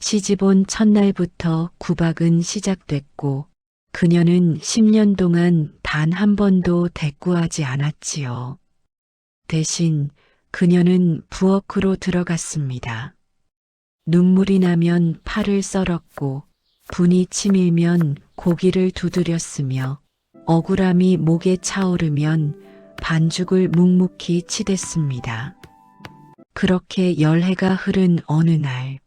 시집 온 첫날부터 구박은 시작됐고 그녀는 10년 동안 단 한 번도 대꾸하지 않았지요. 대신 그녀는 부엌으로 들어갔습니다. 눈물이 나면 팔을 썰었고 분이 치밀면 고기를 두드렸으며 억울함이 목에 차오르면 반죽을 묵묵히 치댔습니다. 그렇게 열해가 흐른 어느 날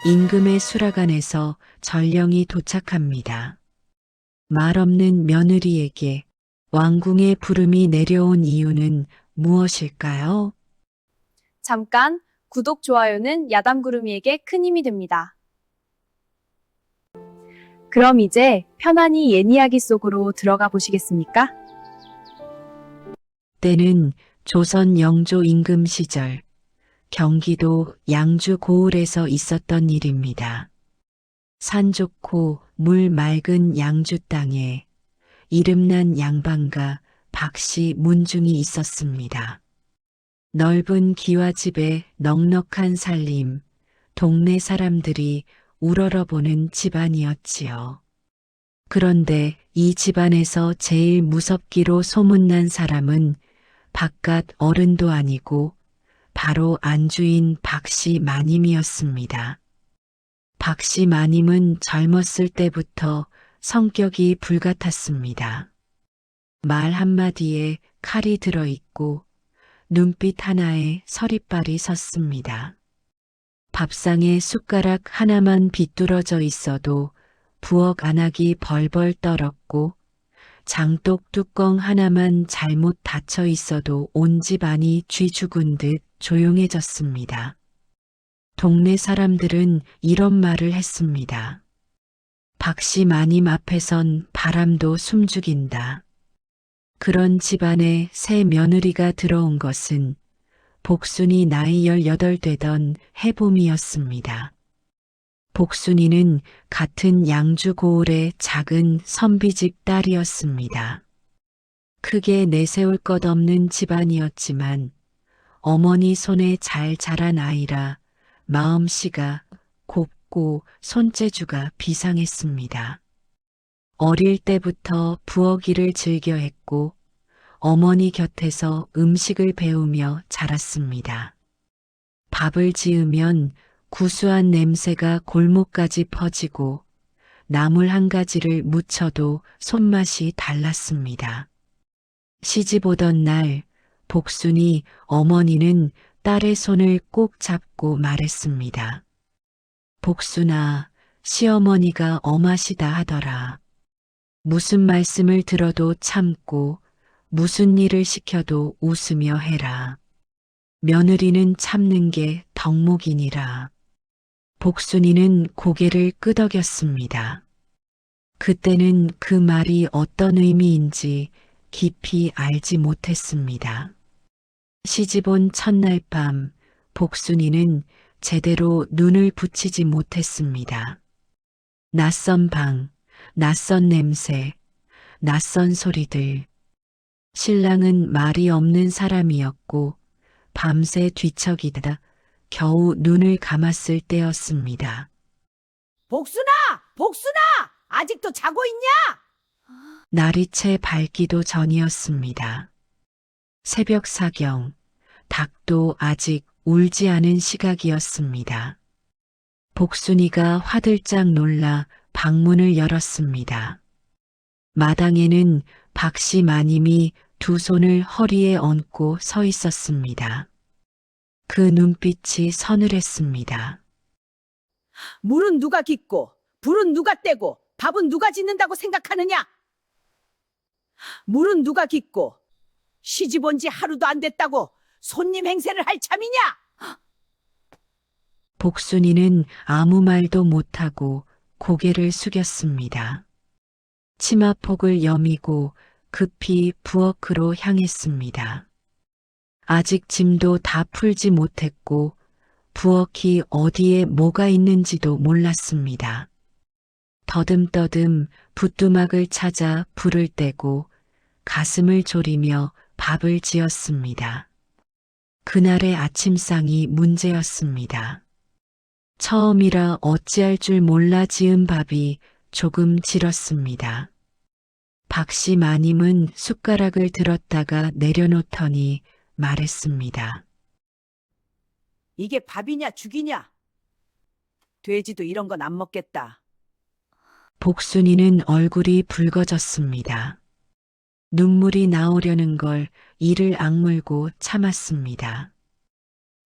임금의 수라간에서 전령이 도착합니다. 말 없는 며느리에게 왕궁의 부름이 내려온 이유는 무엇일까요? 잠깐 구독, 좋아요는 야담구름이에게 큰 힘이 됩니다. 그럼 이제 편안히 옛 이야기 속으로 들어가 보시겠습니까? 때는 조선 영조 임금 시절 경기도 양주 고을에서 있었던 일입니다. 산 좋고 물 맑은 양주 땅에 이름난 양반가 박씨 문중이 있었습니다. 넓은 기와집에 넉넉한 살림, 동네 사람들이 우러러보는 집안이었지요. 그런데 이 집안에서 제일 무섭기로 소문난 사람은 바깥 어른도 아니고 바로 안주인 박씨 마님이었습니다. 박씨 마님은 젊었을 때부터 성격이 불같았습니다. 말 한마디에 칼이 들어있고 눈빛 하나에 서리빨이 섰습니다. 밥상에 숟가락 하나만 비뚤어져 있어도 부엌 안악이 벌벌 떨었고 장독 뚜껑 하나만 잘못 닫혀 있어도 온 집안이 쥐 죽은 듯 조용해졌습니다. 동네 사람들은 이런 말을 했습니다. 박씨 마님 앞에선 바람도 숨죽인다. 그런 집안에 새 며느리가 들어온 것은 복순이 나이 18 되던 해봄이었습니다. 복순이는 같은 양주 고을의 작은 선비집 딸이었습니다. 크게 내세울 것 없는 집안이었지만 어머니 손에 잘 자란 아이라 마음씨가 곱고 손재주가 비상했습니다. 어릴 때부터 부엌 일을 즐겨 했고 어머니 곁에서 음식을 배우며 자랐습니다. 밥을 지으면 구수한 냄새가 골목까지 퍼지고 나물 한 가지를 무쳐도 손맛이 달랐습니다. 시집 오던 날 복순이 어머니는 딸의 손을 꼭 잡고 말했습니다. 복순아, 시어머니가 엄하시다 하더라. 무슨 말씀을 들어도 참고 무슨 일을 시켜도 웃으며 해라. 며느리는 참는 게 덕목이니라. 복순이는 고개를 끄덕였습니다. 그때는 그 말이 어떤 의미인지 깊이 알지 못했습니다. 시집온 첫날 밤 복순이는 제대로 눈을 붙이지 못했습니다. 낯선 방, 낯선 냄새, 낯선 소리들. 신랑은 말이 없는 사람이었고 밤새 뒤척이다 겨우 눈을 감았을 때였습니다. 복순아! 복순아! 아직도 자고 있냐? 날이 채 밝기도 전이었습니다. 새벽 사경, 닭도 아직 울지 않은 시각이었습니다. 복순이가 화들짝 놀라 방문을 열었습니다. 마당에는 박씨 마님이 두 손을 허리에 얹고 서 있었습니다. 그 눈빛이 서늘했습니다. 물은 누가 깃고, 불은 누가 떼고, 밥은 누가 짓는다고 생각하느냐? 물은 누가 깃고, 시집 온 지 하루도 안 됐다고 손님 행세를 할 참이냐? 복순이는 아무 말도 못하고 고개를 숙였습니다. 치마폭을 여미고 급히 부엌으로 향했습니다. 아직 짐도 다 풀지 못했고 부엌이 어디에 뭐가 있는지도 몰랐습니다. 더듬더듬 부뚜막을 찾아 불을 떼고 가슴을 졸이며 밥을 지었습니다. 그날의 아침상이 문제였습니다. 처음이라 어찌할 줄 몰라 지은 밥이 조금 질었습니다. 박씨 마님은 숟가락을 들었다가 내려놓더니 말했습니다. 이게 밥이냐 죽이냐? 돼지도 이런 건 안 먹겠다. 복순이는 얼굴이 붉어졌습니다. 눈물이 나오려는 걸 이를 악물고 참았습니다.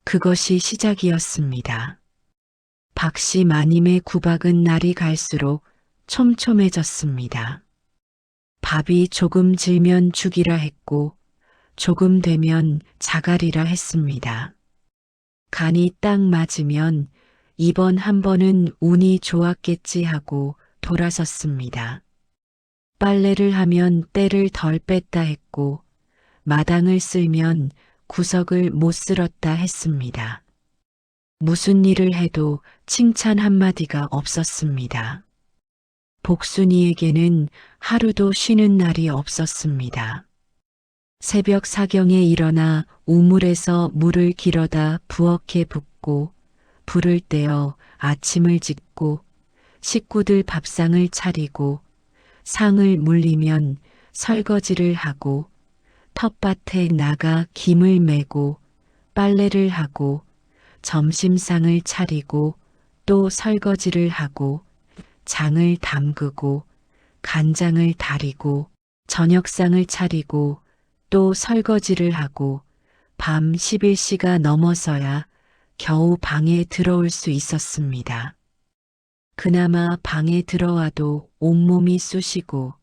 그것이 시작이었습니다. 박씨 마님의 구박은 날이 갈수록 촘촘해졌습니다. 밥이 조금 질면 죽이라 했고 조금 되면 자갈이라 했습니다. 간이 딱 맞으면 이번 한 번은 운이 좋았겠지 하고 돌아섰습니다. 빨래를 하면 때를 덜 뺐다 했고 마당을 쓸면 구석을 못 쓸었다 했습니다. 무슨 일을 해도 칭찬 한마디가 없었습니다. 복순이에게는 하루도 쉬는 날이 없었습니다. 새벽 사경에 일어나 우물에서 물을 길어다 부엌에 붓고 불을 떼어 아침을 짓고 식구들 밥상을 차리고 상을 물리면 설거지를 하고 텃밭에 나가 김을 메고 빨래를 하고 점심상을 차리고 또 설거지를 하고 장을 담그고 간장을 다리고 저녁상을 차리고 또 설거지를 하고 밤 11시가 넘어서야 겨우 방에 들어올 수 있었습니다. 그나마 방에 들어와도 온몸이 쑤시고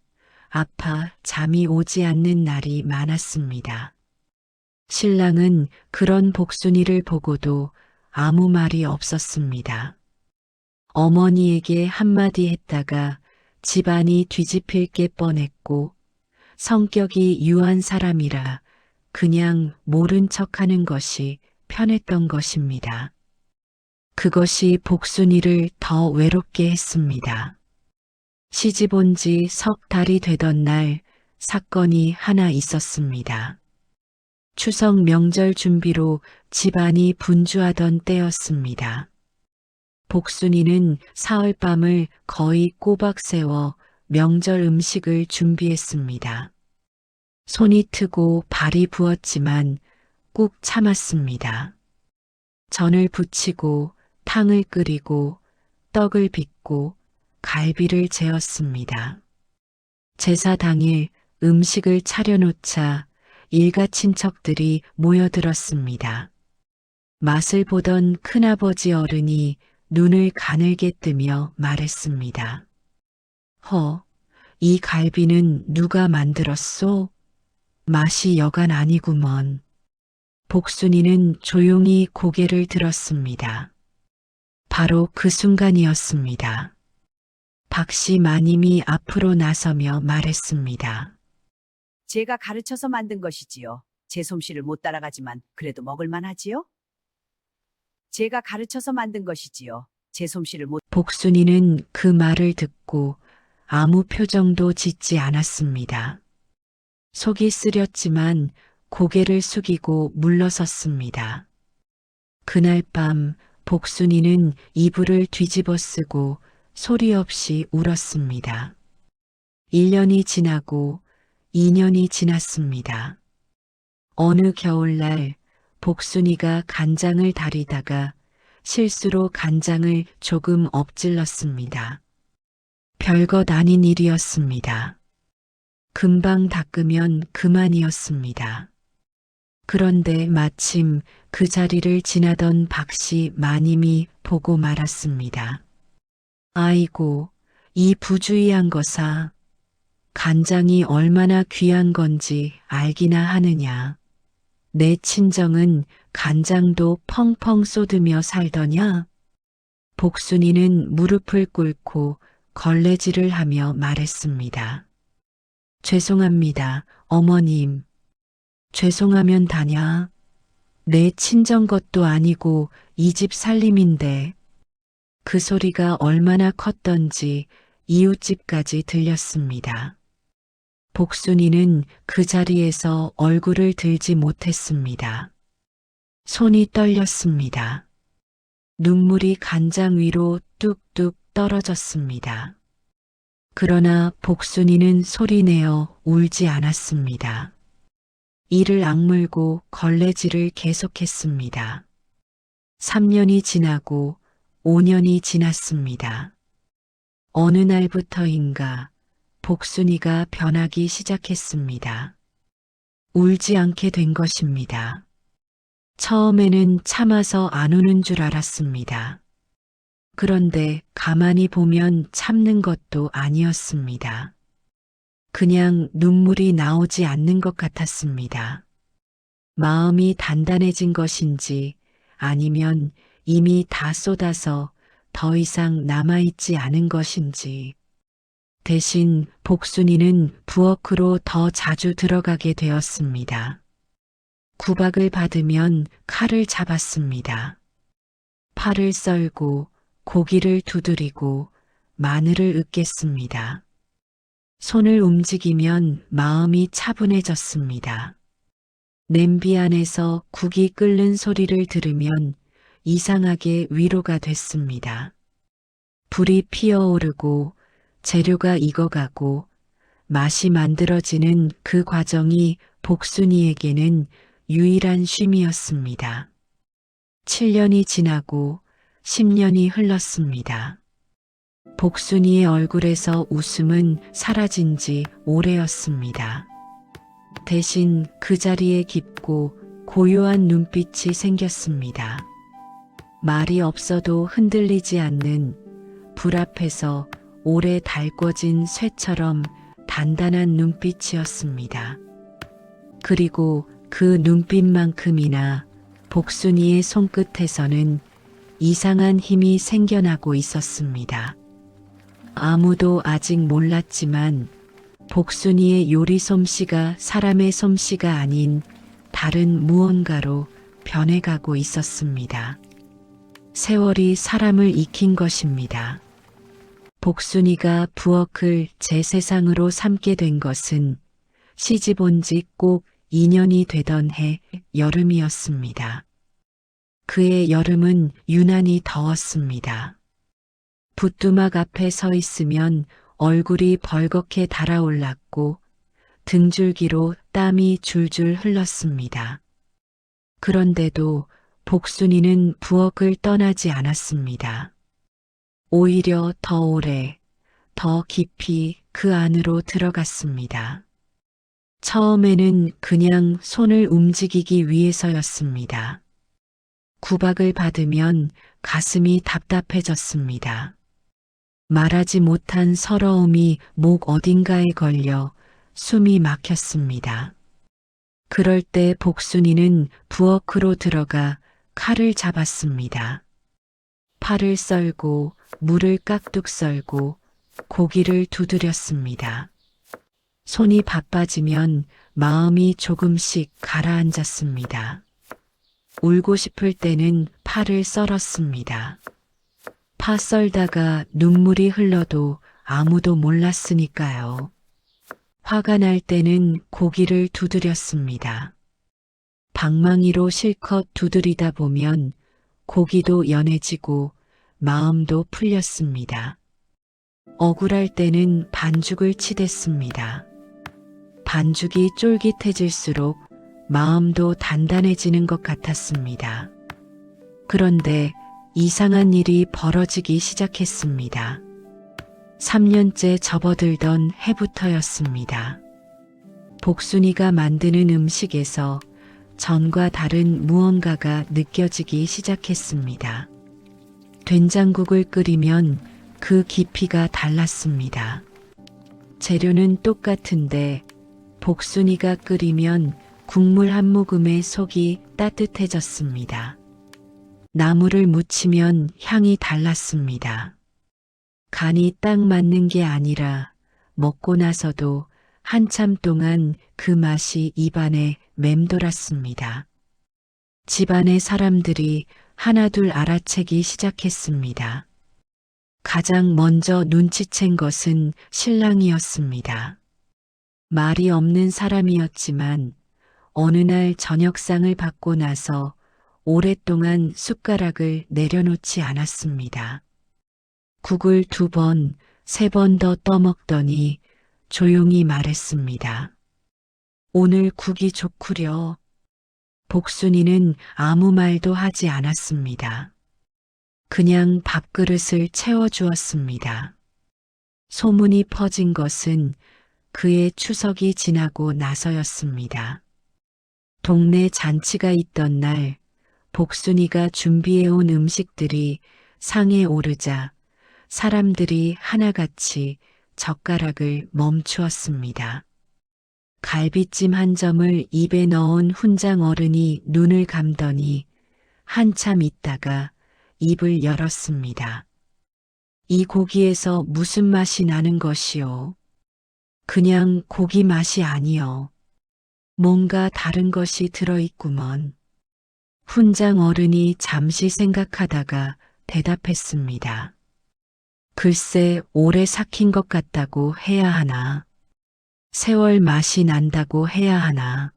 아파 잠이 오지 않는 날이 많았습니다. 신랑은 그런 복순이를 보고도 아무 말이 없었습니다. 어머니에게 한마디 했다가 집안이 뒤집힐 게 뻔했고 성격이 유한 사람이라 그냥 모른 척하는 것이 편했던 것입니다. 그것이 복순이를 더 외롭게 했습니다. 시집 온 지 석 달이 되던 날 사건이 하나 있었습니다. 추석 명절 준비로 집안이 분주하던 때였습니다. 복순이는 사흘밤을 거의 꼬박 세워 명절 음식을 준비했습니다. 손이 트고 발이 부었지만 꾹 참았습니다. 전을 부치고 탕을 끓이고 떡을 빚고 갈비를 재었습니다. 제사 당일 음식을 차려놓자 일가 친척들이 모여들었습니다. 맛을 보던 큰아버지 어른이 눈을 가늘게 뜨며 말했습니다. 이 갈비는 누가 만들었소? 맛이 여간 아니구먼. 복순이는 조용히 고개를 들었습니다. 바로 그 순간이었습니다. 박씨 마님이 앞으로 나서며 말했습니다. 제가 가르쳐서 만든 것이지요. 제 솜씨를 못 따라가지만 그래도 먹을만 하지요? 제가 가르쳐서 만든 것이지요. 제 솜씨를 못 복순이는 그 말을 듣고 아무 표정도 짓지 않았습니다. 속이 쓰렸지만 고개를 숙이고 물러섰습니다. 그날 밤 복순이는 이불을 뒤집어 쓰고 소리 없이 울었습니다. 1년이 지나고 2년이 지났습니다. 어느 겨울날 복순이가 간장을 다리다가 실수로 간장을 조금 엎질렀습니다. 별것 아닌 일이었습니다. 금방 닦으면 그만이었습니다. 그런데 마침 그 자리를 지나던 박씨 마님이 보고 말았습니다. 아이고, 이 부주의한 거사. 간장이 얼마나 귀한 건지 알기나 하느냐. 내 친정은 간장도 펑펑 쏟으며 살더냐? 복순이는 무릎을 꿇고 걸레질을 하며 말했습니다. 죄송합니다, 어머님. 죄송하면 다냐? 내 친정 것도 아니고 이 집 살림인데. 그 소리가 얼마나 컸던지 이웃집까지 들렸습니다. 복순이는 그 자리에서 얼굴을 들지 못했습니다. 손이 떨렸습니다. 눈물이 간장 위로 뚝뚝 떨어졌습니다. 그러나 복순이는 소리내어 울지 않았습니다. 이를 악물고 걸레질을 계속했습니다. 3년이 지나고 5년이 지났습니다. 어느 날부터인가 복순이가 변하기 시작했습니다. 울지 않게 된 것입니다. 처음에는 참아서 안 우는 줄 알았습니다. 그런데 가만히 보면 참는 것도 아니었습니다. 그냥 눈물이 나오지 않는 것 같았습니다. 마음이 단단해진 것인지 아니면 이미 다 쏟아서 더 이상 남아있지 않은 것인지. 대신 복순이는 부엌으로 더 자주 들어가게 되었습니다. 구박을 받으면 칼을 잡았습니다. 파를 썰고 고기를 두드리고 마늘을 으깼습니다. 손을 움직이면 마음이 차분해졌습니다. 냄비 안에서 국이 끓는 소리를 들으면 이상하게 위로가 됐습니다. 불이 피어오르고 재료가 익어가고 맛이 만들어지는 그 과정이 복순이에게는 유일한 쉼이었습니다. 7년이 지나고 10년이 흘렀습니다. 복순이의 얼굴에서 웃음은 사라진 지 오래였습니다. 대신 그 자리에 깊고 고요한 눈빛이 생겼습니다. 말이 없어도 흔들리지 않는 불 앞에서 오래 달궈진 쇠처럼 단단한 눈빛이었습니다. 그리고 그 눈빛만큼이나 복순이의 손끝에서는 이상한 힘이 생겨나고 있었습니다. 아무도 아직 몰랐지만 복순이의 요리 솜씨가 사람의 솜씨가 아닌 다른 무언가로 변해가고 있었습니다. 세월이 사람을 익힌 것입니다. 복순이가 부엌을 제 세상으로 삼게 된 것은 시집 온 지 꼭 2년이 되던 해 여름이었습니다. 그의 여름은 유난히 더웠습니다. 붓두막 앞에 서 있으면 얼굴이 벌겋게 달아올랐고 등줄기로 땀이 줄줄 흘렀습니다. 그런데도 복순이는 부엌을 떠나지 않았습니다. 오히려 더 오래, 더 깊이 그 안으로 들어갔습니다. 처음에는 그냥 손을 움직이기 위해서였습니다. 구박을 받으면 가슴이 답답해졌습니다. 말하지 못한 서러움이 목 어딘가에 걸려 숨이 막혔습니다. 그럴 때 복순이는 부엌으로 들어가 칼을 잡았습니다. 파를 썰고 물을 깍둑 썰고 고기를 두드렸습니다. 손이 바빠지면 마음이 조금씩 가라앉았습니다. 울고 싶을 때는 파를 썰었습니다. 파 썰다가 눈물이 흘러도 아무도 몰랐으니까요. 화가 날 때는 고기를 두드렸습니다. 방망이로 실컷 두드리다 보면 고기도 연해지고 마음도 풀렸습니다. 억울할 때는 반죽을 치댔습니다. 반죽이 쫄깃해질수록 마음도 단단해지는 것 같았습니다. 그런데 이상한 일이 벌어지기 시작했습니다. 3년째 접어들던 해부터였습니다. 복순이가 만드는 음식에서 전과 다른 무언가가 느껴지기 시작했습니다. 된장국을 끓이면 그 깊이가 달랐습니다. 재료는 똑같은데 복순이가 끓이면 국물 한 모금에 속이 따뜻해졌습니다. 나물을 무치면 향이 달랐습니다. 간이 딱 맞는 게 아니라 먹고 나서도 한참 동안 그 맛이 입안에 맴돌았습니다. 집안의 사람들이 하나둘 알아채기 시작했습니다. 가장 먼저 눈치챈 것은 신랑이었습니다. 말이 없는 사람이었지만 어느 날 저녁상을 받고 나서 오랫동안 숟가락을 내려놓지 않았습니다. 국을 2번, 3번 더 떠먹더니 조용히 말했습니다. 오늘 국이 좋구려. 복순이는 아무 말도 하지 않았습니다. 그냥 밥그릇을 채워주었습니다. 소문이 퍼진 것은 그의 추석이 지나고 나서였습니다. 동네 잔치가 있던 날 복순이가 준비해온 음식들이 상에 오르자 사람들이 하나같이 젓가락을 멈추었습니다. 갈비찜 한 점을 입에 넣은 훈장 어른이 눈을 감더니 한참 있다가 입을 열었습니다. 이 고기에서 무슨 맛이 나는 것이요? 그냥 고기 맛이 아니요. 뭔가 다른 것이 들어있구먼. 훈장 어른이 잠시 생각하다가 대답했습니다. 글쎄 오래 삭힌 것 같다고 해야 하나. 세월 맛이 난다고 해야 하나.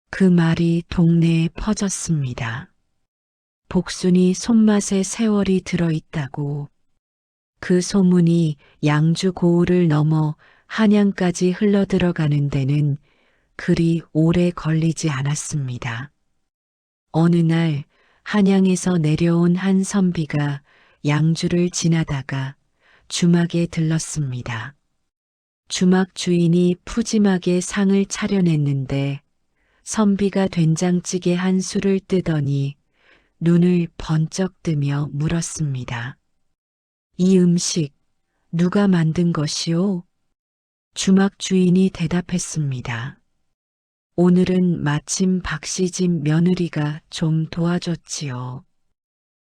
그 말이 동네에 퍼졌습니다. 복순이 손맛에 세월이 들어있다고. 그 소문이 양주 고을을 넘어 한양까지 흘러들어가는 데는 그리 오래 걸리지 않았습니다. 어느 날 한양에서 내려온 한 선비가 양주를 지나다가 주막에 들렀습니다. 주막 주인이 푸짐하게 상을 차려냈는데 선비가 된장찌개 한 술을 뜨더니 눈을 번쩍 뜨며 물었습니다. 이 음식 누가 만든 것이오? 주막 주인이 대답했습니다. 오늘은 마침 박시집 며느리가 좀 도와줬지요.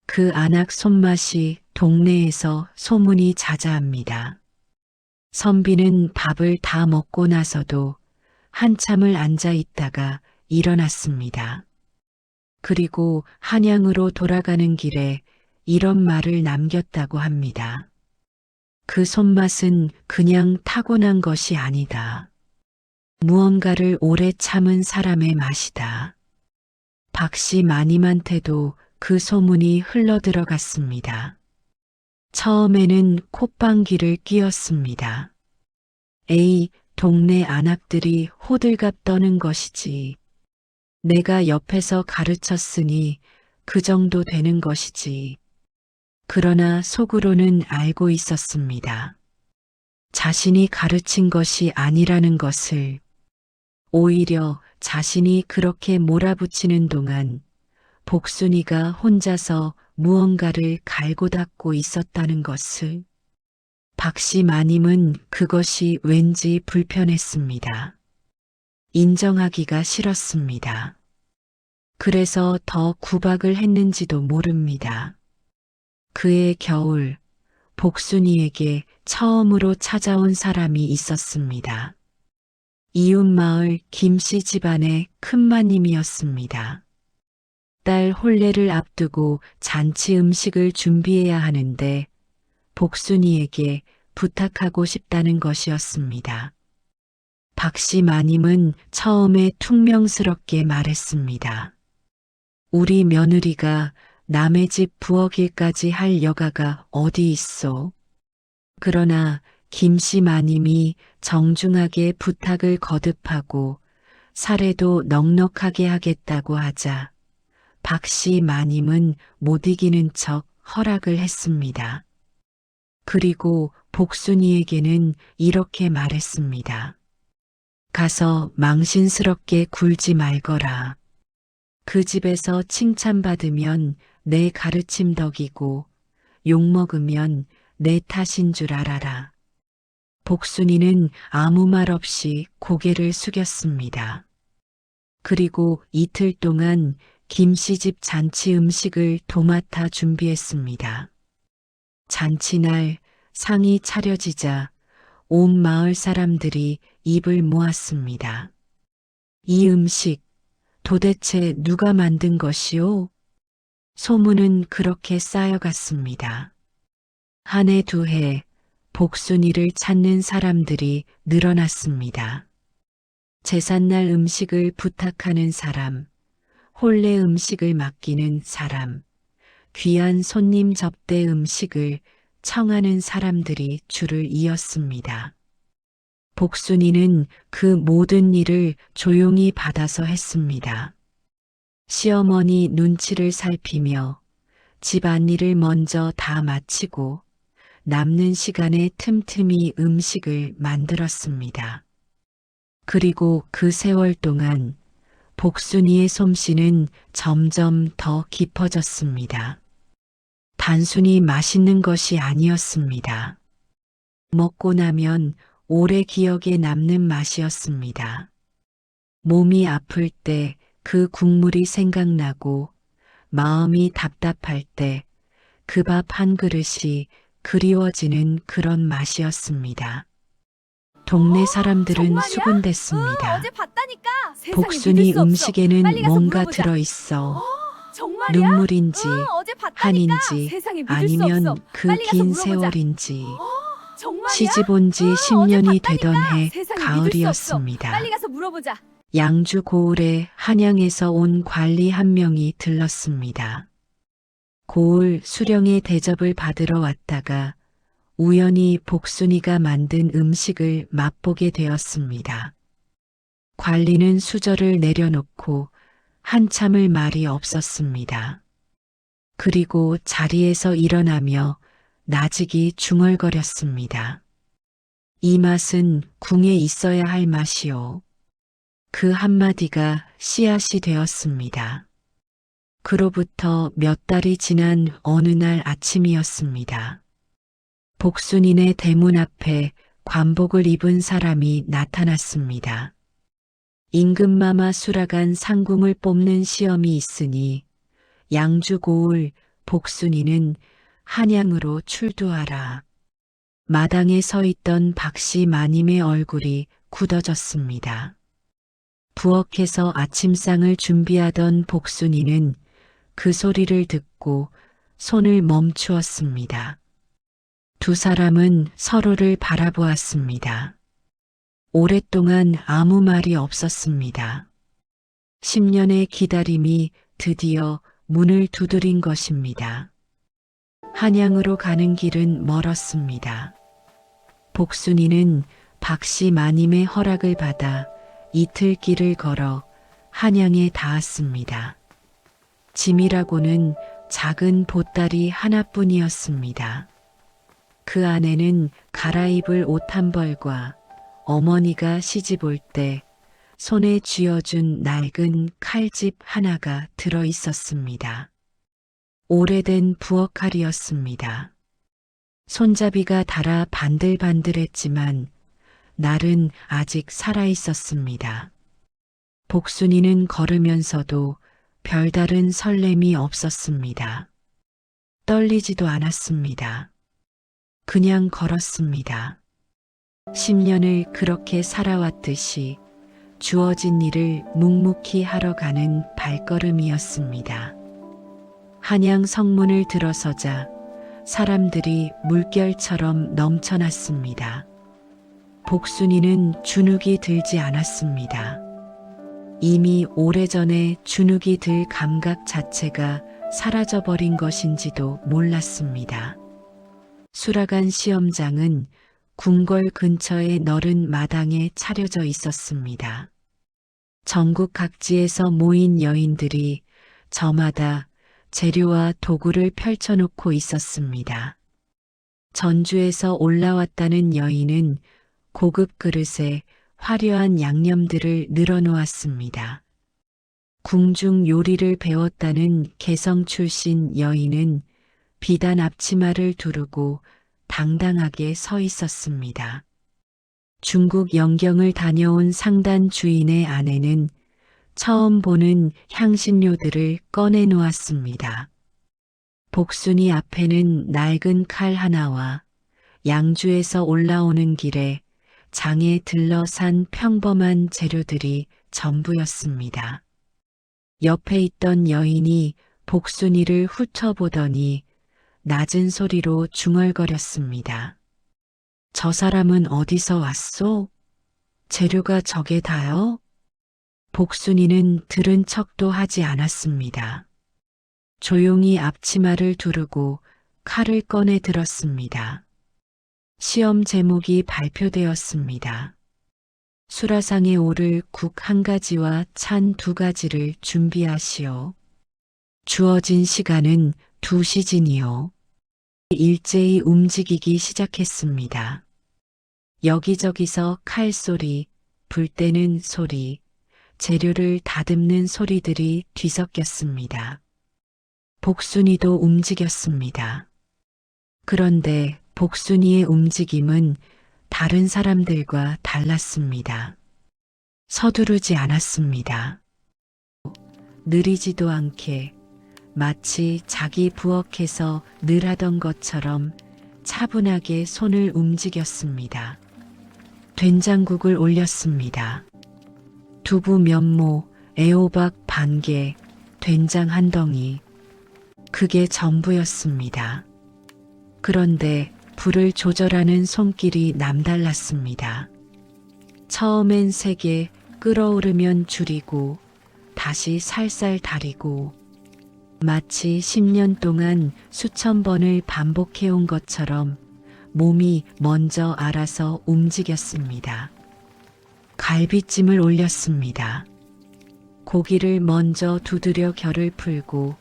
그 안악 손맛이 동네에서 소문이 자자합니다. 선비는 밥을 다 먹고 나서도 한참을 앉아 있다가 일어났습니다. 그리고 한양으로 돌아가는 길에 이런 말을 남겼다고 합니다. 그 손맛은 그냥 타고난 것이 아니다. 무언가를 오래 참은 사람의 맛이다. 박씨 마님한테도 그 소문이 흘러들어갔습니다. 처음에는 콧방귀를 뀌었습니다. 에이, 동네 안악들이 호들갑 떠는 것이지. 내가 옆에서 가르쳤으니 그 정도 되는 것이지. 그러나 속으로는 알고 있었습니다. 자신이 가르친 것이 아니라는 것을. 오히려 자신이 그렇게 몰아붙이는 동안 복순이가 혼자서 무언가를 갈고 닦고 있었다는 것을. 박씨 마님은 그것이 왠지 불편했습니다. 인정하기가 싫었습니다. 그래서 더 구박을 했는지도 모릅니다. 그해 겨울 복순이에게 처음으로 찾아온 사람이 있었습니다. 이웃마을 김씨 집안의 큰마님이었습니다. 딸 혼례를 앞두고 잔치 음식을 준비해야 하는데 복순이에게 부탁하고 싶다는 것이었습니다. 박씨 마님은 처음에 퉁명스럽게 말했습니다. 우리 며느리가 남의 집 부엌일까지 할 여가가 어디 있어? 그러나 김씨 마님이 정중하게 부탁을 거듭하고 사례도 넉넉하게 하겠다고 하자 박씨 마님은 못 이기는 척 허락을 했습니다. 그리고 복순이에게는 이렇게 말했습니다. 가서 망신스럽게 굴지 말거라. 그 집에서 칭찬받으면 내 가르침 덕이고 욕먹으면 내 탓인 줄 알아라. 복순이는 아무 말 없이 고개를 숙였습니다. 그리고 이틀 동안 김씨집 잔치 음식을 도맡아 준비했습니다. 잔치날 상이 차려지자 온 마을 사람들이 입을 모았습니다. 이 음식 도대체 누가 만든 것이오? 소문은 그렇게 쌓여갔습니다. 한 해 두 해 복순이를 찾는 사람들이 늘어났습니다. 제삿날 음식을 부탁하는 사람, 혼례 음식을 맡기는 사람, 귀한 손님 접대 음식을 청하는 사람들이 줄을 이었습니다. 복순이는 그 모든 일을 조용히 받아서 했습니다. 시어머니 눈치를 살피며 집안일을 먼저 다 마치고 남는 시간에 틈틈이 음식을 만들었습니다. 그리고 그 세월 동안 복순이의 솜씨는 점점 더 깊어졌습니다. 단순히 맛있는 것이 아니었습니다. 먹고 나면 오래 기억에 남는 맛이었습니다. 몸이 아플 때 그 국물이 생각나고 마음이 답답할 때 그 밥 한 그릇이 그리워지는 그런 맛이었습니다. 동네 사람들은 정말이야? 수군댔습니다. 어제 봤다니까. 세상에 믿을 복순이 수 없어. 음식에는 빨리 가서 뭔가 물어보자. 들어있어 정말이야? 눈물인지 어제 봤다니까. 한인지 세상에 믿을 수 아니면 없어. 그 빨리 가서 긴 물어보자. 세월인지 정말이야? 시집 온 지 어제 10년이 봤다니까. 되던 해 세상에 믿을 수 없어. 가을이었습니다. 빨리 가서 물어보자. 양주 고을에 한양에서 온 관리 한 명이 들렀습니다. 고을 수령의 대접을 받으러 왔다가 우연히 복순이가 만든 음식을 맛보게 되었습니다. 관리는 수저를 내려놓고 한참을 말이 없었습니다. 그리고 자리에서 일어나며 나직이 중얼거렸습니다. 이 맛은 궁에 있어야 할 맛이요. 그 한마디가 씨앗이 되었습니다. 그로부터 몇 달이 지난 어느 날 아침이었습니다. 복순이네 대문 앞에 관복을 입은 사람이 나타났습니다. 임금마마 수라간 상궁을 뽑는 시험이 있으니 양주 고을 복순이는 한양으로 출두하라. 마당에 서 있던 박씨 마님의 얼굴이 굳어졌습니다. 부엌에서 아침상을 준비하던 복순이는 그 소리를 듣고 손을 멈추었습니다. 두 사람은 서로를 바라보았습니다. 오랫동안 아무 말이 없었습니다. 10년의 기다림이 드디어 문을 두드린 것입니다. 한양으로 가는 길은 멀었습니다. 복순이는 박씨 마님의 허락을 받아 이틀 길을 걸어 한양에 닿았습니다. 짐이라고는 작은 보따리 하나뿐이었습니다. 그 안에는 갈아입을 옷 한 벌과 어머니가 시집 올 때 손에 쥐어준 낡은 칼집 하나가 들어 있었습니다. 오래된 부엌칼이었습니다. 손잡이가 닳아 반들반들했지만 날은 아직 살아 있었습니다. 복순이는 걸으면서도 별다른 설렘이 없었습니다. 떨리지도 않았습니다. 그냥 걸었습니다. 10년을 그렇게 살아왔듯이 주어진 일을 묵묵히 하러 가는 발걸음이었습니다. 한양 성문을 들어서자 사람들이 물결처럼 넘쳐났습니다. 복순이는 주눅이 들지 않았습니다. 이미 오래전에 주눅이 들 감각 자체가 사라져버린 것인지도 몰랐습니다. 수라간 시험장은 궁궐 근처의 너른 마당에 차려져 있었습니다. 전국 각지에서 모인 여인들이 저마다 재료와 도구를 펼쳐놓고 있었습니다. 전주에서 올라왔다는 여인은 고급 그릇에 화려한 양념들을 늘어놓았습니다. 궁중 요리를 배웠다는 개성 출신 여인은 비단 앞치마를 두르고 당당하게 서 있었습니다. 중국 영경을 다녀온 상단 주인의 아내는 처음 보는 향신료들을 꺼내 놓았습니다. 복순이 앞에는 낡은 칼 하나와 양주에서 올라오는 길에 장에 들러 산 평범한 재료들이 전부였습니다. 옆에 있던 여인이 복순이를 훑어보더니 낮은 소리로 중얼거렸습니다. 저 사람은 어디서 왔소? 재료가 저게 다요? 복순이는 들은 척도 하지 않았습니다. 조용히 앞치마를 두르고 칼을 꺼내 들었습니다. 시험 제목이 발표되었습니다. 수라상에 오를 국 1가지와 찬 2가지를 준비하시오. 주어진 시간은 2시즌이요. 일제히 움직이기 시작했습니다. 여기저기서 칼소리, 불 때는 소리, 재료를 다듬는 소리들이 뒤섞였습니다. 복순이도 움직였습니다. 그런데 복순이의 움직임은 다른 사람들과 달랐습니다. 서두르지 않았습니다. 느리지도 않게 마치 자기 부엌에서 늘 하던 것처럼 차분하게 손을 움직였습니다. 된장국을 올렸습니다. 두부 면모, 애호박 반개, 된장 1덩이. 그게 전부였습니다. 그런데 불을 조절하는 손길이 남달랐습니다. 처음엔 3개, 끓어오르면 줄이고 다시 살살 다리고 마치 10년 동안 수천 번을 반복해온 것처럼 몸이 먼저 알아서 움직였습니다. 갈비찜을 올렸습니다. 고기를 먼저 두드려 결을 풀고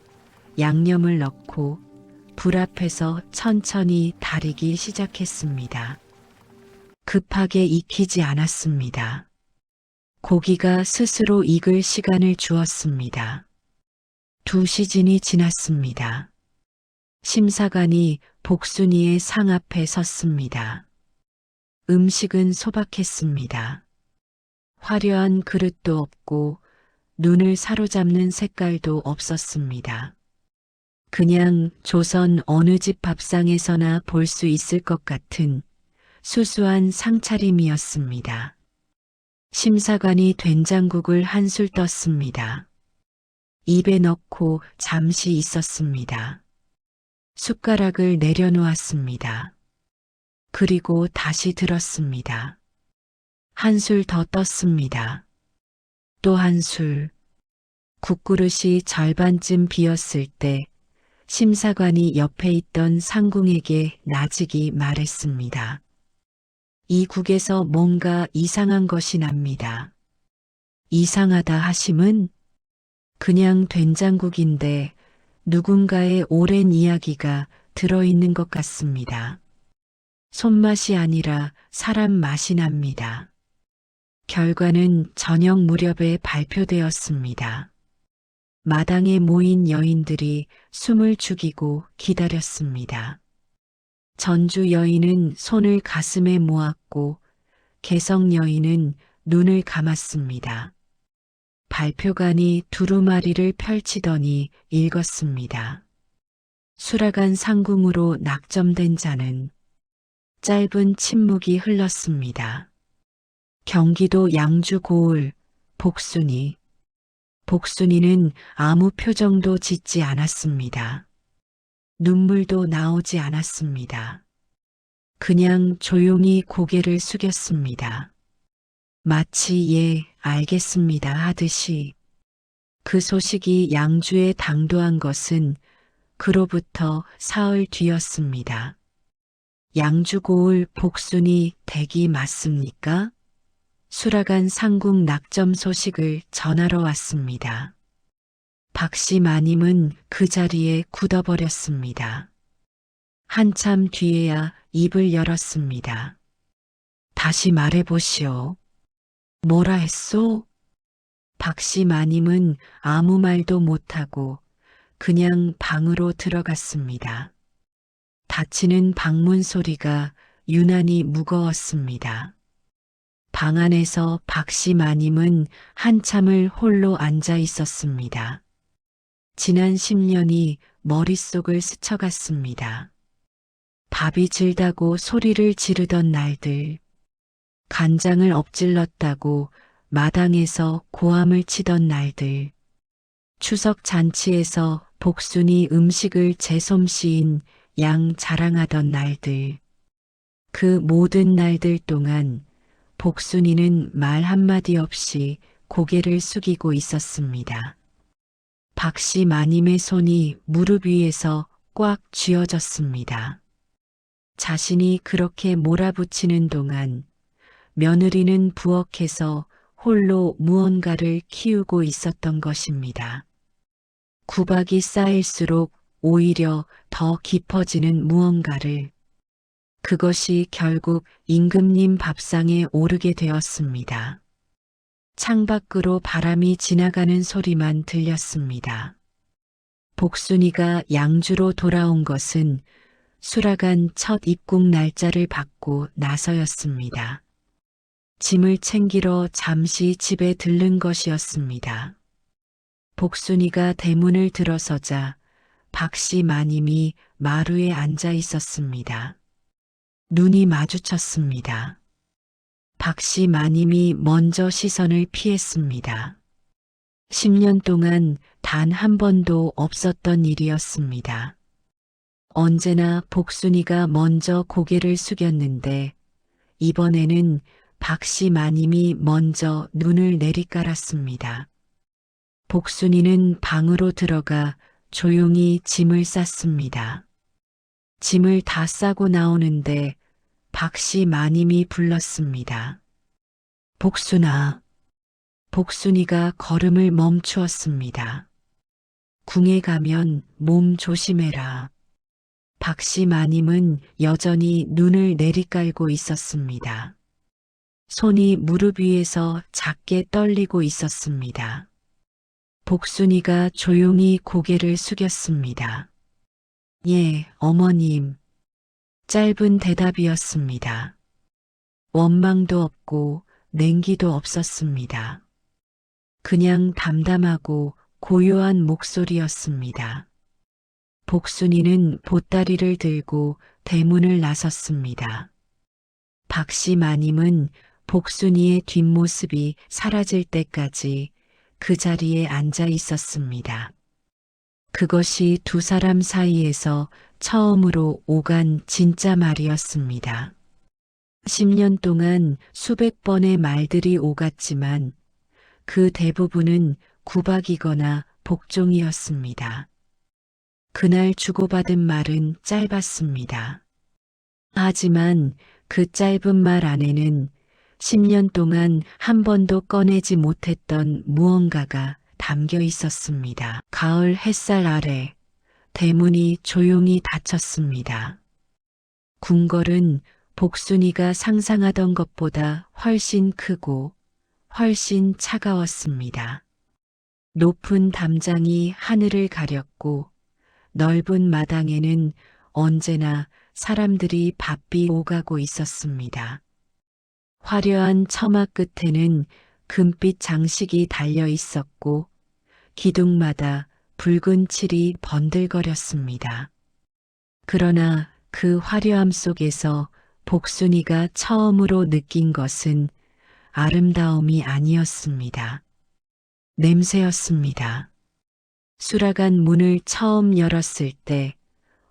양념을 넣고 불 앞에서 천천히 다리기 시작했습니다. 급하게 익히지 않았습니다. 고기가 스스로 익을 시간을 주었습니다. 2시즌이 지났습니다. 심사관이 복순이의 상 앞에 섰습니다. 음식은 소박했습니다. 화려한 그릇도 없고 눈을 사로잡는 색깔도 없었습니다. 그냥 조선 어느 집 밥상에서나 볼 수 있을 것 같은 수수한 상차림이었습니다. 심사관이 된장국을 한술 떴습니다. 입에 넣고 잠시 있었습니다. 숟가락을 내려놓았습니다. 그리고 다시 들었습니다. 한술 더 떴습니다. 또 한술. 국그릇이 절반쯤 비었을 때 심사관이 옆에 있던 상궁에게 나직이 말했습니다. 이 국에서 뭔가 이상한 것이 납니다. 이상하다 하심은 그냥 된장국인데 누군가의 오랜 이야기가 들어있는 것 같습니다. 손맛이 아니라 사람 맛이 납니다. 결과는 저녁 무렵에 발표되었습니다. 마당에 모인 여인들이 숨을 죽이고 기다렸습니다. 전주 여인은 손을 가슴에 모았고 개성 여인은 눈을 감았습니다. 발표관이 두루마리를 펼치더니 읽었습니다. 수라간 상궁으로 낙점된 자는. 짧은 침묵이 흘렀습니다. 경기도 양주 고을 복순이. 복순이는 아무 표정도 짓지 않았습니다. 눈물도 나오지 않았습니다. 그냥 조용히 고개를 숙였습니다. 마치 예, 알겠습니다 하듯이. 그 소식이 양주에 당도한 것은 그로부터 사흘 뒤였습니다. 양주 고을 복순이 댁이 맞습니까? 수라간 상궁 낙점 소식을 전하러 왔습니다. 박씨 마님은 그 자리에 굳어버렸습니다. 한참 뒤에야 입을 열었습니다. 다시 말해보시오. 뭐라 했소? 박씨 마님은 아무 말도 못하고 그냥 방으로 들어갔습니다. 닫히는 방문 소리가 유난히 무거웠습니다. 방 안에서 박씨 마님은 한참을 홀로 앉아 있었습니다. 지난 10년이 머릿속을 스쳐갔습니다. 밥이 질다고 소리를 지르던 날들, 간장을 엎질렀다고 마당에서 고함을 치던 날들, 추석 잔치에서 복순이 음식을 제 솜씨인 양 자랑하던 날들, 그 모든 날들 동안 복순이는 말 한마디 없이 고개를 숙이고 있었습니다. 박씨 마님의 손이 무릎 위에서 꽉 쥐어졌습니다. 자신이 그렇게 몰아붙이는 동안 며느리는 부엌에서 홀로 무언가를 키우고 있었던 것입니다. 구박이 쌓일수록 오히려 더 깊어지는 무언가를. 그것이 결국 임금님 밥상에 오르게 되었습니다. 창밖으로 바람이 지나가는 소리만 들렸습니다. 복순이가 양주로 돌아온 것은 수라간 첫 입국 날짜를 받고 나서였습니다. 짐을 챙기러 잠시 집에 들른 것이었습니다. 복순이가 대문을 들어서자 박씨 마님이 마루에 앉아 있었습니다. 눈이 마주쳤습니다. 박씨 마님이 먼저 시선을 피했습니다. 10년 동안 단 한 번도 없었던 일이었습니다. 언제나 복순이가 먼저 고개를 숙였는데 이번에는 박씨 마님이 먼저 눈을 내리깔았습니다. 복순이는 방으로 들어가 조용히 짐을 쌌습니다. 짐을 다 싸고 나오는데 박씨 마님이 불렀습니다. 복순아. 복순이가 걸음을 멈추었습니다. 궁에 가면 몸 조심해라. 박씨 마님은 여전히 눈을 내리깔고 있었습니다. 손이 무릎 위에서 작게 떨리고 있었습니다. 복순이가 조용히 고개를 숙였습니다. 예, 어머님. 짧은 대답이었습니다. 원망도 없고 냉기도 없었습니다. 그냥 담담하고 고요한 목소리였습니다. 복순이는 보따리를 들고 대문을 나섰습니다. 박씨 마님은 복순이의 뒷모습이 사라질 때까지 그 자리에 앉아 있었습니다. 그것이 두 사람 사이에서 처음으로 오간 진짜 말이었습니다. 10년 동안 수백 번의 말들이 오갔지만 그 대부분은 구박이거나 복종이었습니다. 그날 주고받은 말은 짧았습니다. 하지만 그 짧은 말 안에는 10년 동안 한 번도 꺼내지 못했던 무언가가 담겨 있었습니다. 가을 햇살 아래 대문이 조용히 닫혔습니다. 궁궐은 복순이가 상상하던 것보다 훨씬 크고 훨씬 차가웠습니다. 높은 담장이 하늘을 가렸고 넓은 마당에는 언제나 사람들이 바삐 오가고 있었습니다. 화려한 처마 끝에는 금빛 장식이 달려 있었고 기둥마다 붉은 칠이 번들거렸습니다. 그러나 그 화려함 속에서 복순이가 처음으로 느낀 것은 아름다움이 아니었습니다. 냄새였습니다. 수라간 문을 처음 열었을 때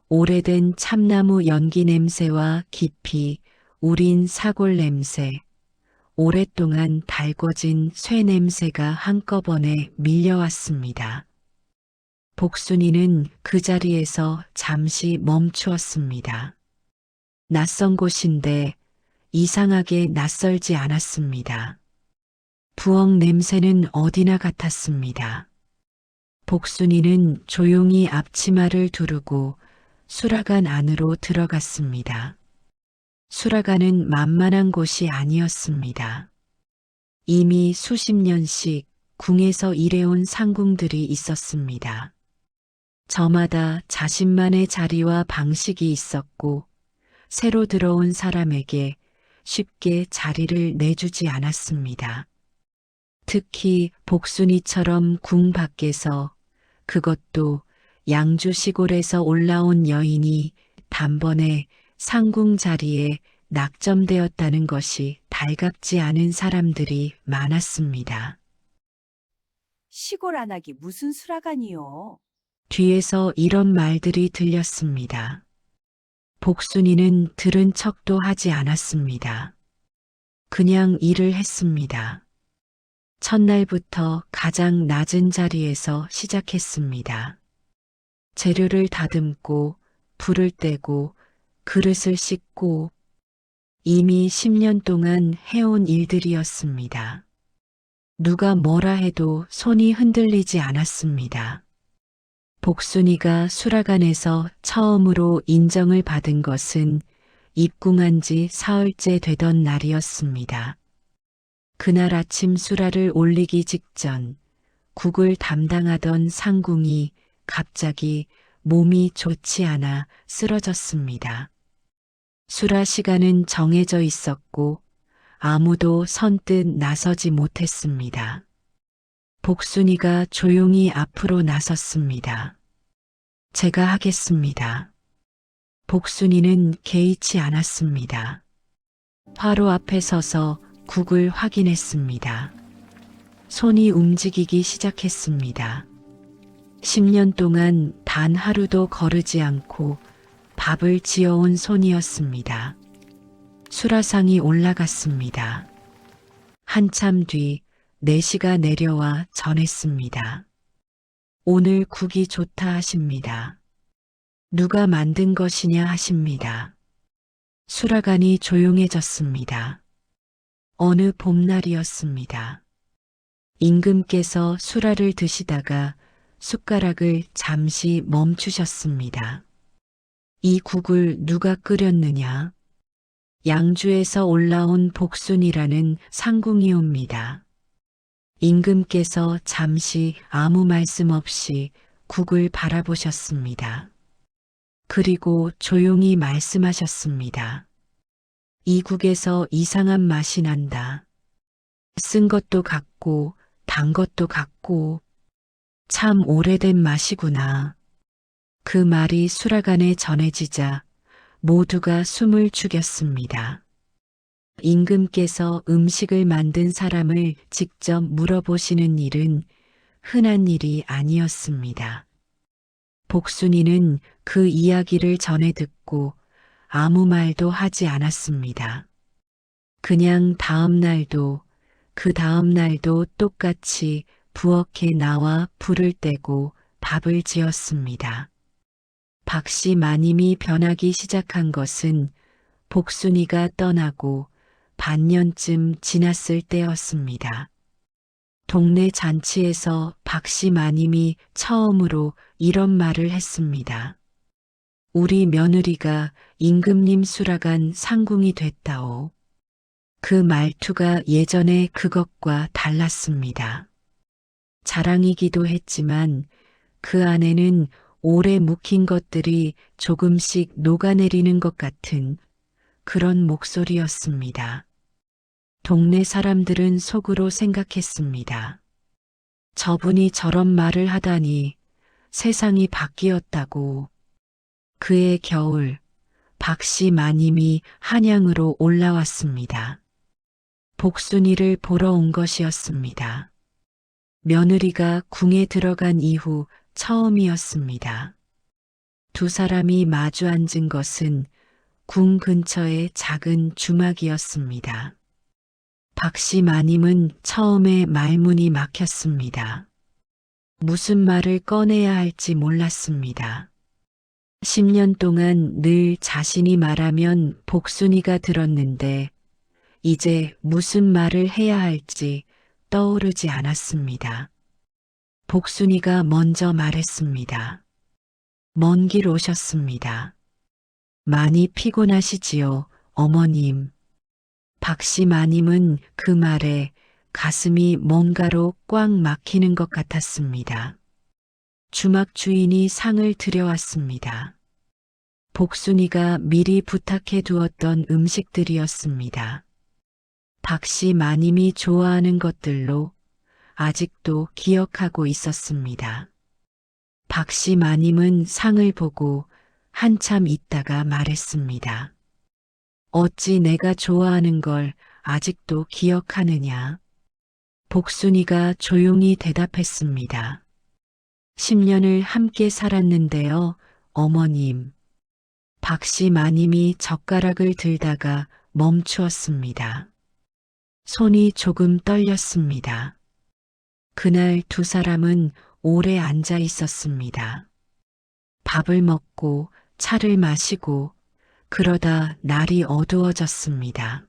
오래된 참나무 연기 냄새와 깊이 우린 사골 냄새, 오랫동안 달궈진 쇠 냄새가 한꺼번에 밀려왔습니다. 복순이는 그 자리에서 잠시 멈추었습니다. 낯선 곳인데 이상하게 낯설지 않았습니다. 부엌 냄새는 어디나 같았습니다. 복순이는 조용히 앞치마를 두르고 수라간 안으로 들어갔습니다. 수라간은 만만한 곳이 아니었습니다. 이미 수십 년씩 궁에서 일해온 상궁들이 있었습니다. 저마다 자신만의 자리와 방식이 있었고 새로 들어온 사람에게 쉽게 자리를 내주지 않았습니다. 특히 복순이처럼 궁 밖에서, 그것도 양주 시골에서 올라온 여인이 단번에 상궁 자리에 낙점되었다는 것이 달갑지 않은 사람들이 많았습니다. 시골 안하기 무슨 수라간이요. 뒤에서 이런 말들이 들렸습니다. 복순이는 들은 척도 하지 않았습니다. 그냥 일을 했습니다. 첫날부터 가장 낮은 자리에서 시작했습니다. 재료를 다듬고, 불을 떼고, 그릇을 씻고, 이미 10년 동안 해온 일들이었습니다. 누가 뭐라 해도 손이 흔들리지 않았습니다. 복순이가 수라간에서 처음으로 인정을 받은 것은 입궁한 지 사흘째 되던 날이었습니다. 그날 아침 수라를 올리기 직전 국을 담당하던 상궁이 갑자기 몸이 좋지 않아 쓰러졌습니다. 수라 시간은 정해져 있었고 아무도 선뜻 나서지 못했습니다. 복순이가 조용히 앞으로 나섰습니다. 제가 하겠습니다. 복순이는 개의치 않았습니다. 화로 앞에 서서 국을 확인했습니다. 손이 움직이기 시작했습니다. 10년 동안 단 하루도 거르지 않고 밥을 지어온 손이었습니다. 수라상이 올라갔습니다. 한참 뒤 내시가 내려와 전했습니다. 오늘 국이 좋다 하십니다. 누가 만든 것이냐 하십니다. 수라간이 조용해졌습니다. 어느 봄날이었습니다. 임금께서 수라를 드시다가 숟가락을 잠시 멈추셨습니다. 이 국을 누가 끓였느냐? 양주에서 올라온 복순이라는 상궁이옵니다. 임금께서 잠시 아무 말씀 없이 국을 바라보셨습니다. 그리고 조용히 말씀하셨습니다. 이 국에서 이상한 맛이 난다. 쓴 것도 같고 단 것도 같고 참 오래된 맛이구나. 그 말이 수라간에 전해지자 모두가 숨을 죽였습니다. 임금께서 음식을 만든 사람을 직접 물어보시는 일은 흔한 일이 아니었습니다. 복순이는 그 이야기를 전해 듣고 아무 말도 하지 않았습니다. 그냥 다음 날도 그 다음 날도 똑같이 부엌에 나와 불을 떼고 밥을 지었습니다. 박씨 마님이 변하기 시작한 것은 복순이가 떠나고 반년쯤 지났을 때였습니다. 동네 잔치에서 박씨 마님이 처음으로 이런 말을 했습니다. 우리 며느리가 임금님 수라간 상궁이 됐다오. 그 말투가 예전에 그것과 달랐습니다. 자랑이기도 했지만 그 안에는 오래 묵힌 것들이 조금씩 녹아내리는 것 같은 그런 목소리였습니다. 동네 사람들은 속으로 생각했습니다. 저분이 저런 말을 하다니 세상이 바뀌었다고. 그해 겨울 박씨 마님이 한양으로 올라왔습니다. 복순이를 보러 온 것이었습니다. 며느리가 궁에 들어간 이후 처음이었습니다. 두 사람이 마주 앉은 것은 궁 근처의 작은 주막이었습니다. 박씨 마님은 처음에 말문이 막혔습니다. 무슨 말을 꺼내야 할지 몰랐습니다. 10년 동안 늘 자신이 말하면 복순이가 들었는데 이제 무슨 말을 해야 할지 떠오르지 않았습니다. 복순이가 먼저 말했습니다. 먼 길 오셨습니다. 많이 피곤하시지요, 어머님. 박씨 마님은 그 말에 가슴이 뭔가로 꽉 막히는 것 같았습니다. 주막 주인이 상을 들여왔습니다. 복순이가 미리 부탁해 두었던 음식들이었습니다. 박씨 마님이 좋아하는 것들로 아직도 기억하고 있었습니다. 박씨 마님은 상을 보고 한참 있다가 말했습니다. 어찌 내가 좋아하는 걸 아직도 기억하느냐? 복순이가 조용히 대답했습니다. 10년을 함께 살았는데요, 어머님. 박씨 마님이 젓가락을 들다가 멈추었습니다. 손이 조금 떨렸습니다. 그날 두 사람은 오래 앉아 있었습니다. 밥을 먹고 차를 마시고 그러다 날이 어두워졌습니다.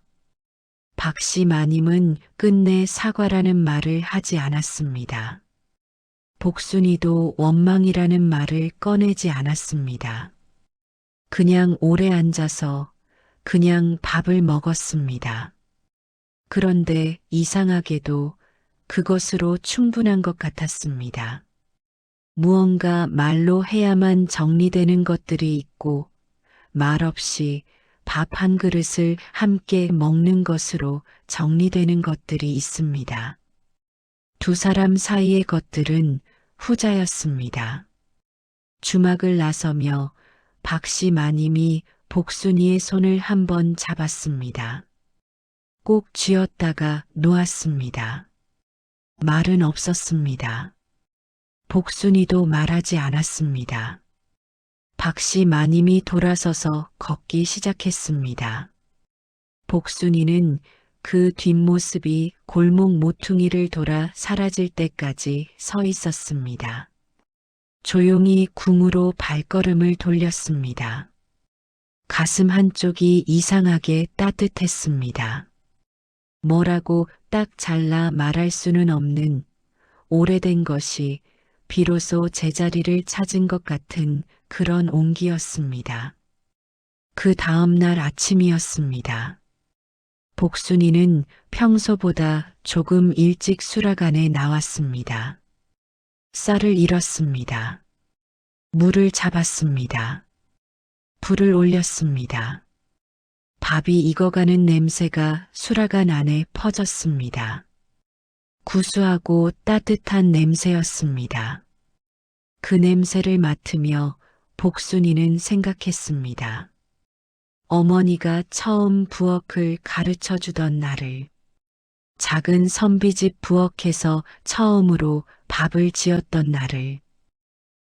박씨 마님은 끝내 사과라는 말을 하지 않았습니다. 복순이도 원망이라는 말을 꺼내지 않았습니다. 그냥 오래 앉아서 그냥 밥을 먹었습니다. 그런데 이상하게도 그것으로 충분한 것 같았습니다. 무언가 말로 해야만 정리되는 것들이 있고 말없이 밥 한 그릇을 함께 먹는 것으로 정리되는 것들이 있습니다. 두 사람 사이의 것들은 후자였습니다. 주막을 나서며 박씨 마님이 복순이의 손을 한번 잡았습니다. 꼭 쥐었다가 놓았습니다. 말은 없었습니다. 복순이도 말하지 않았습니다. 박씨 마님이 돌아서서 걷기 시작했습니다. 복순이는 그 뒷모습이 골목 모퉁이를 돌아 사라질 때까지 서 있었습니다. 조용히 궁으로 발걸음을 돌렸습니다. 가슴 한쪽이 이상하게 따뜻했습니다. 뭐라고 딱 잘라 말할 수는 없는 오래된 것이 비로소 제자리를 찾은 것 같은 그런 온기였습니다. 그 다음 날 아침이었습니다. 복순이는 평소보다 조금 일찍 수락관에 나왔습니다. 쌀을 잃었습니다. 물을 잡았습니다. 불을 올렸습니다. 밥이 익어가는 냄새가 수락관 안에 퍼졌습니다. 구수하고 따뜻한 냄새였습니다. 그 냄새를 맡으며 복순이는 생각했습니다. 어머니가 처음 부엌을 가르쳐 주던 날을, 작은 선비집 부엌에서 처음으로 밥을 지었던 날을,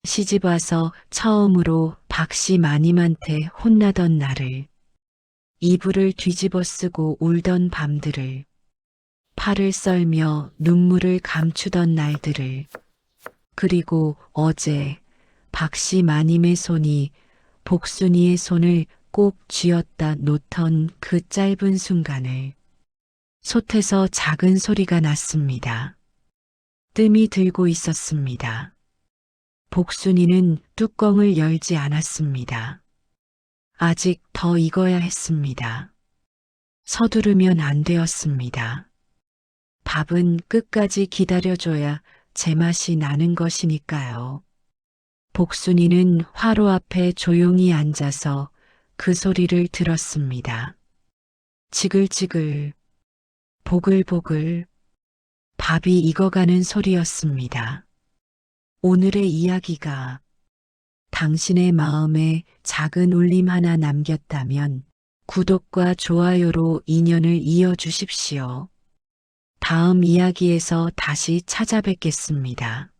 시집와서 처음으로 박씨 마님한테 혼나던 날을, 이불을 뒤집어 쓰고 울던 밤들을, 팔을 썰며 눈물을 감추던 날들을, 그리고 어제 박씨 마님의 손이 복순이의 손을 꼭 쥐었다 놓던 그 짧은 순간을. 솥에서 작은 소리가 났습니다. 뜸이 들고 있었습니다. 복순이는 뚜껑을 열지 않았습니다. 아직 더 익어야 했습니다. 서두르면 안 되었습니다. 밥은 끝까지 기다려줘야 제맛이 나는 것이니까요. 복순이는 화로 앞에 조용히 앉아서 그 소리를 들었습니다. 지글지글, 보글보글, 밥이 익어가는 소리였습니다. 오늘의 이야기가 당신의 마음에 작은 울림 하나 남겼다면 구독과 좋아요로 인연을 이어주십시오. 다음 이야기에서 다시 찾아뵙겠습니다.